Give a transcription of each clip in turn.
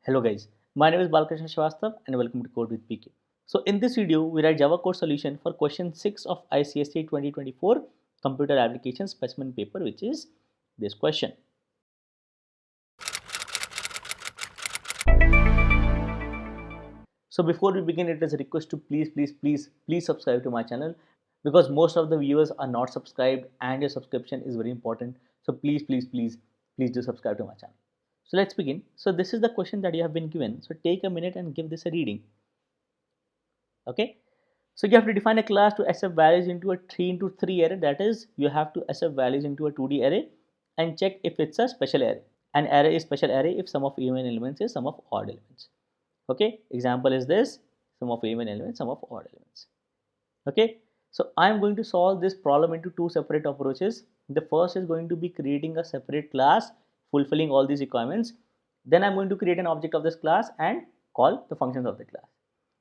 Hello guys, my name is Balkrishna Srivastav and welcome to Code with PK. So in this video, we write Java code solution for question 6 of ICSE 2024 Computer Applications Specimen Paper, which is this question. So before we begin, it is a request to please subscribe to my channel because most of the viewers are not subscribed and your subscription is very important. So please do subscribe to my channel. So let's begin. So this is the question that you have been given. So take a minute and give this a reading. Okay. So you have to define a class to accept values into a 3 into 3 array. That is, you have to accept values into a 2D array and check if it's a special array. An array is special array if sum of even elements is sum of odd elements. Okay. Example is this: sum of even elements, sum of odd elements. Okay. So I am going to solve this problem into two separate approaches. The first is going to be creating a separate class fulfilling all these requirements. Then I'm going to create an object of this class and call the functions of the class.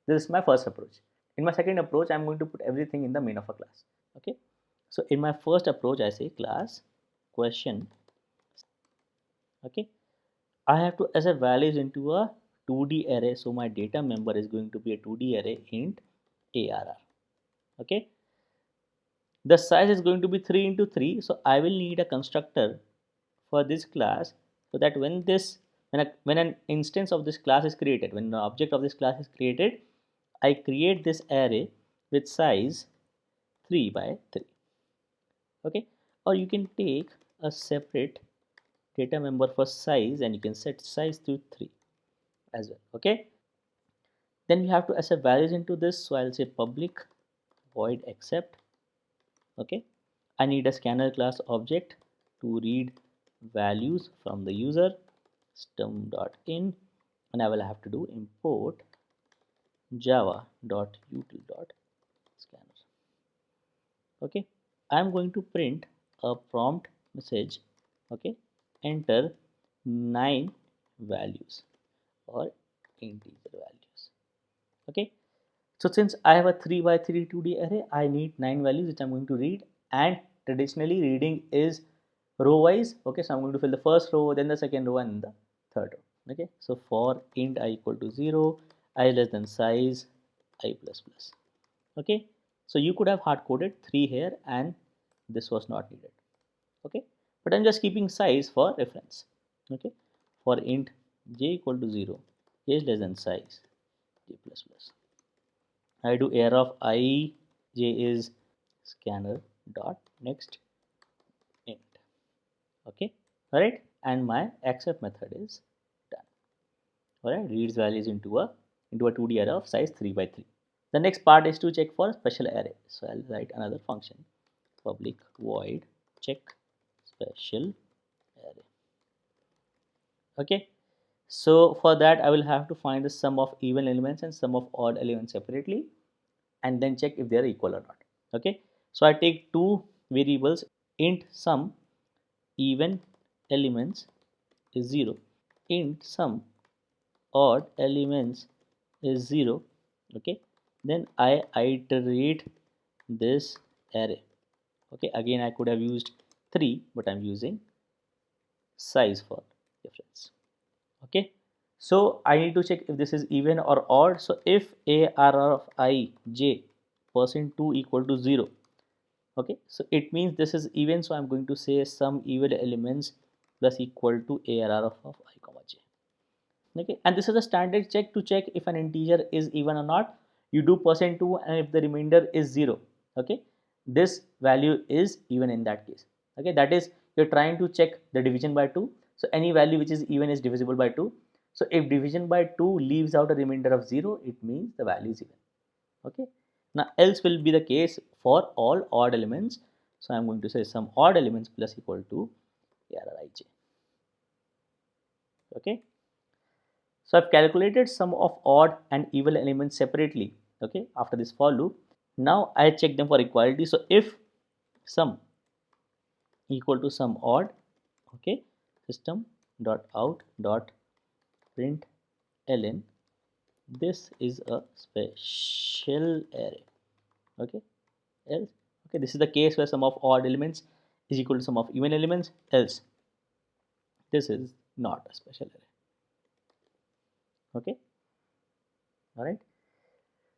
This is my first approach. In my second approach, I'm going to put everything in the main of a class. Okay. So in my first approach, I say class question. Okay. I have to assign values into a 2D array. So my data member is going to be a 2D array int arr. Okay. The size is going to be 3 into 3. So I will need a constructor for this class so that when an instance of this class is created, when an object of this class is created, I create this array with size 3 by 3. Okay. Or you can take a separate data member for size and you can set size to 3 as well. Okay. Then we have to assign values into this. So I'll say public void accept. Okay. I need a scanner class object to read values from the user system.in, and I will have to do import java.util.scanner. Okay. I'm going to print a prompt message. Okay. Enter 9 values or integer values. Okay. So since I have a 3 by 3 2D array, I need 9 values which I'm going to read, and traditionally reading is row wise. Okay. So I'm going to fill the first row, then the second row and the third row. Okay. So for int I equal to 0, I less than size, I plus plus. Okay. So you could have hard coded 3 here and this was not needed. Okay. But I'm just keeping size for reference. Okay. For int j equal to 0, j is less than size, j plus plus. I do array of I, j is scanner dot next int. Okay. Alright. And my accept method is done. Alright. Reads values into a 2D array of size 3 by 3. The next part is to check for special array. So I'll write another function, public void check special array. Okay. So for that I will have to find the sum of even elements and sum of odd elements separately and then check if they are equal or not. Okay. So I take two variables, int sum even elements is 0, int sum odd elements is 0. Okay. Then I iterate this array. Okay. Again I could have used 3, but I'm using size for difference. Okay. So I need to check if this is even or odd. So if arr of I j %2 equal to 0. Okay. So it means this is even. So I'm going to say some even elements plus equal to arr of I comma j. Okay. And this is a standard check to check if an integer is even or not. You do %2 and if the remainder is 0. Okay. This value is even in that case. Okay. That is, you're trying to check the division by 2. So any value which is even is divisible by 2. So if division by 2 leaves out a remainder of 0, it means the value is even. Okay. Now else will be the case for all odd elements. So I'm going to say some odd elements plus equal to arrij. Okay. So I've calculated sum of odd and even elements separately. Okay. After this for loop, now I check them for equality. So if sum equal to sum odd, okay, system dot out dot print ln, this is a special array. Okay. Else, okay, this is the case where sum of odd elements is equal to sum of even elements. Else this is not a special array. Okay, all right.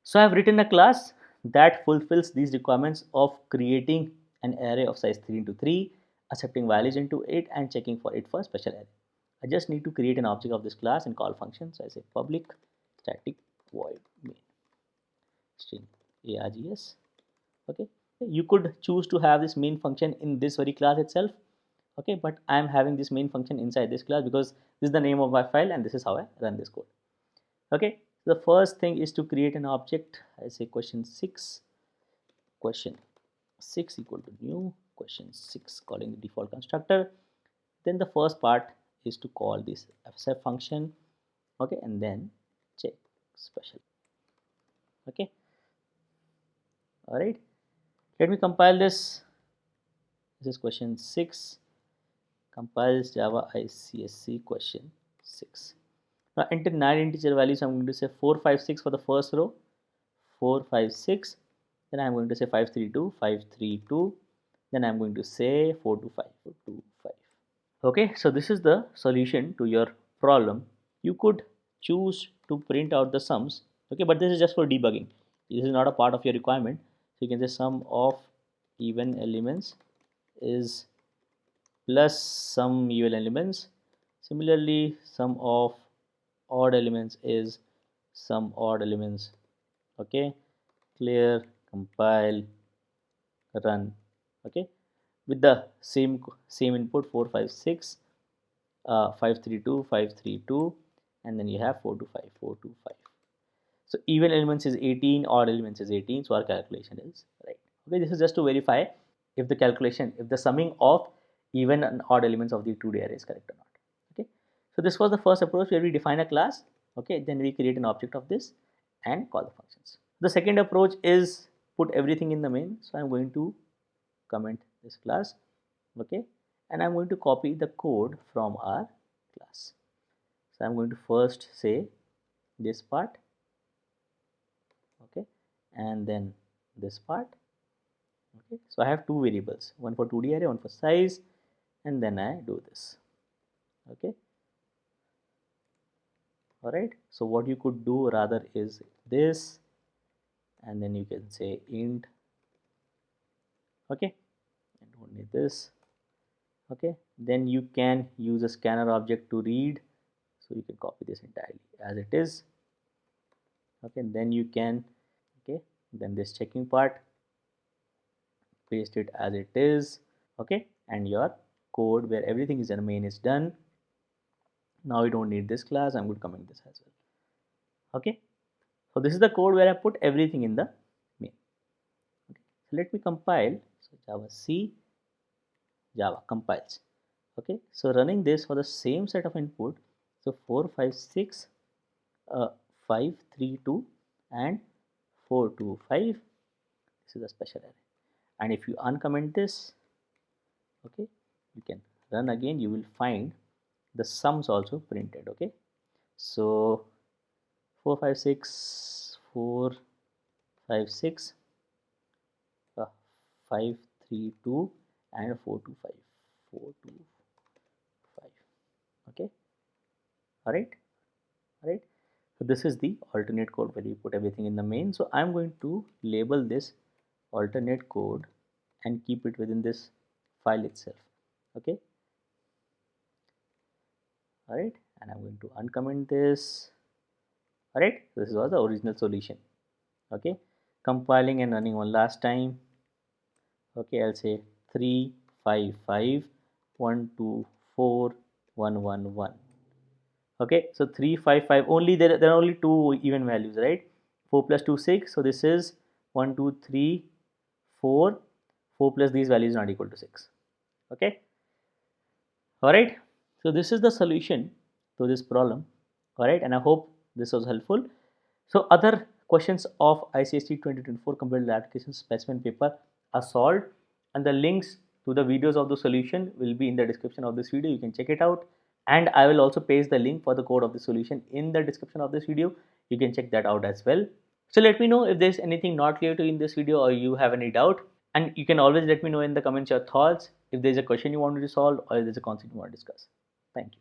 So I have written a class that fulfills these requirements of creating an array of size 3 into 3, accepting values into it, and checking for it for special array. I just need to create an object of this class and call function. So I say public static void main string args. Okay, you could choose to have this main function in this very class itself. Okay, but I am having this main function inside this class because this is the name of my file and this is how I run this code. Okay, the first thing is to create an object. I say question 6 equal to new question 6, calling the default constructor. Then the first part is to call this fsf function. Okay, and then check special. Okay, all right, let me compile this. This is question 6, compiles Java ICSE question 6. Now enter 9 integer values. I'm going to say 4, 5, 6 for the first row, 4, 5, 6. Then I'm going to say 5, 3, 2, 5, 3, 2. Then I'm going to say 4, 2, 5, 4, 2, 5. Okay, so this is the solution to your problem. You could choose to print out the sums. Okay, but this is just for debugging. This is not a part of your requirement. So you can say sum of even elements is plus some even elements. Similarly, sum of odd elements is some odd elements. Okay, clear, compile, run. Okay, with the same input 4, 5, 6, 5, 3, 2, 5, 3, 2, and then you have 4, 2, 5, 4, 2, 5. So even elements is 18, odd elements is 18. So our calculation is right. Okay, this is just to verify if the summing of even and odd elements of the 2D array is correct or not. Okay, so this was the first approach where we define a class. Okay, then we create an object of this and call the functions. The second approach is put everything in the main. So I'm going to comment this class. Okay, and I'm going to copy the code from our class. So I'm going to first say this part. Okay, and then this part. Okay, so I have two variables, one for 2D array, one for size, and then I do this. Okay, all right. So what you could do rather is this, and then you can say int. Okay, and only this. Okay, then you can use a scanner object to read. So you can copy this entirely as it is. Okay, then you can, okay, then this checking part, paste it as it is. Okay, and your code where everything is in the main is done. Now we don't need this class. I'm going to comment this as well. Okay, so this is the code where I put everything in the main. Okay, so let me compile. So Java compiles. Okay, so running this for the same set of input. So 4, 5, 6, 5, 3, 2, and 4, 2, 5. This is a special array. And if you uncomment this, okay, you can run again. You will find the sums also printed. Okay, so 4, 5, 6, 4, 5, 6, 5, 3, 2, and 4, 2, 5, 4, 2, 5. Okay, all right. So this is the alternate code where you put everything in the main. So I'm going to label this alternate code and keep it within this file itself. Okay, all right, and I'm going to uncomment this. All right, this was the original solution. Okay, compiling and running one last time. Okay, I'll say 3, 5, 5, 1, 2, 4, 1, 1, 1. Okay, so 3, 5, 5, only there are only two even values, right? 4 plus 2, 6. So this is 1, 2, 3, 4. 4 plus these values not equal to 6. Okay, all right. So this is the solution to this problem. All right, and I hope this was helpful. So other questions of ICSE 2024 Computer Applications Specimen Paper are solved, and the links to the videos of the solution will be in the description of this video. You can check it out, and I will also paste the link for the code of the solution in the description of this video. You can check that out as well. So let me know if there's anything not clear to you in this video or you have any doubt, and you can always let me know in the comments your thoughts if there's a question you want me to solve or if there's a concept you want to discuss. Thank you.